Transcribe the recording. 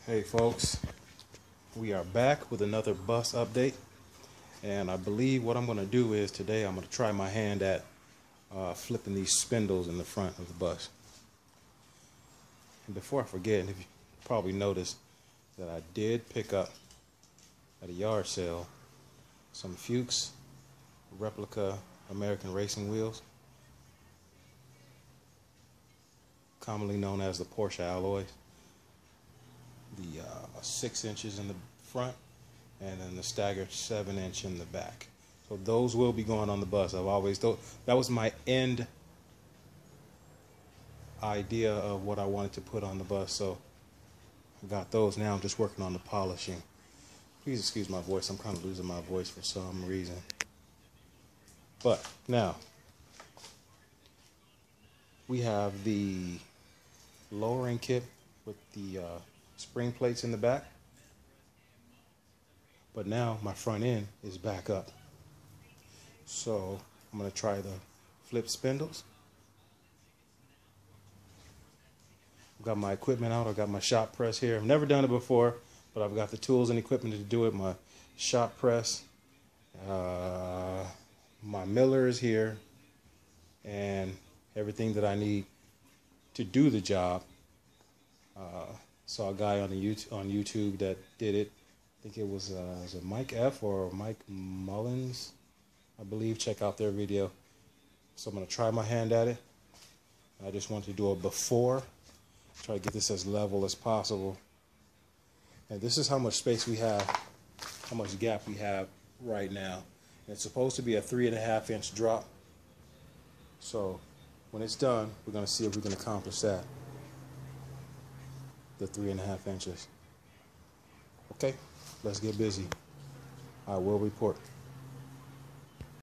Hey folks, we are back with another bus update, and I believe what I'm going to do is today I'm going to try my hand at flipping these spindles in the front of the bus. And before I forget, if you probably noticed that I did pick up at a yard sale some Fuchs replica American racing wheels, commonly known as the Porsche alloys. The 6 inches in the front and then the staggered 7-inch in the back. So those will be going on the bus. I've always thought that was my end idea of what I wanted to put on the bus. So I got those. Now I'm just working on the polishing. Please excuse my voice. I'm kind of losing my voice for some reason. But now we have the lowering kit with the spring plates in the back, but now my front end is back up, so I'm going to try the flip spindles. I've got my equipment out. I've got my shop press here. I've never done it before, but I've got the tools and equipment to do it. My shop press, my miller is here, and everything that I need to do the job. Saw a guy on YouTube that did it. I think it was it Mike F. or Mike Mullins, I believe. Check out their video. So I'm going to try my hand at it. I just want to do a before. Try to get this as level as possible. And this is how much space we have, how much gap we have right now. And it's supposed to be a 3.5-inch drop. So when it's done, we're going to see if we can accomplish that. The 3.5 inches. Okay, let's get busy. I will report.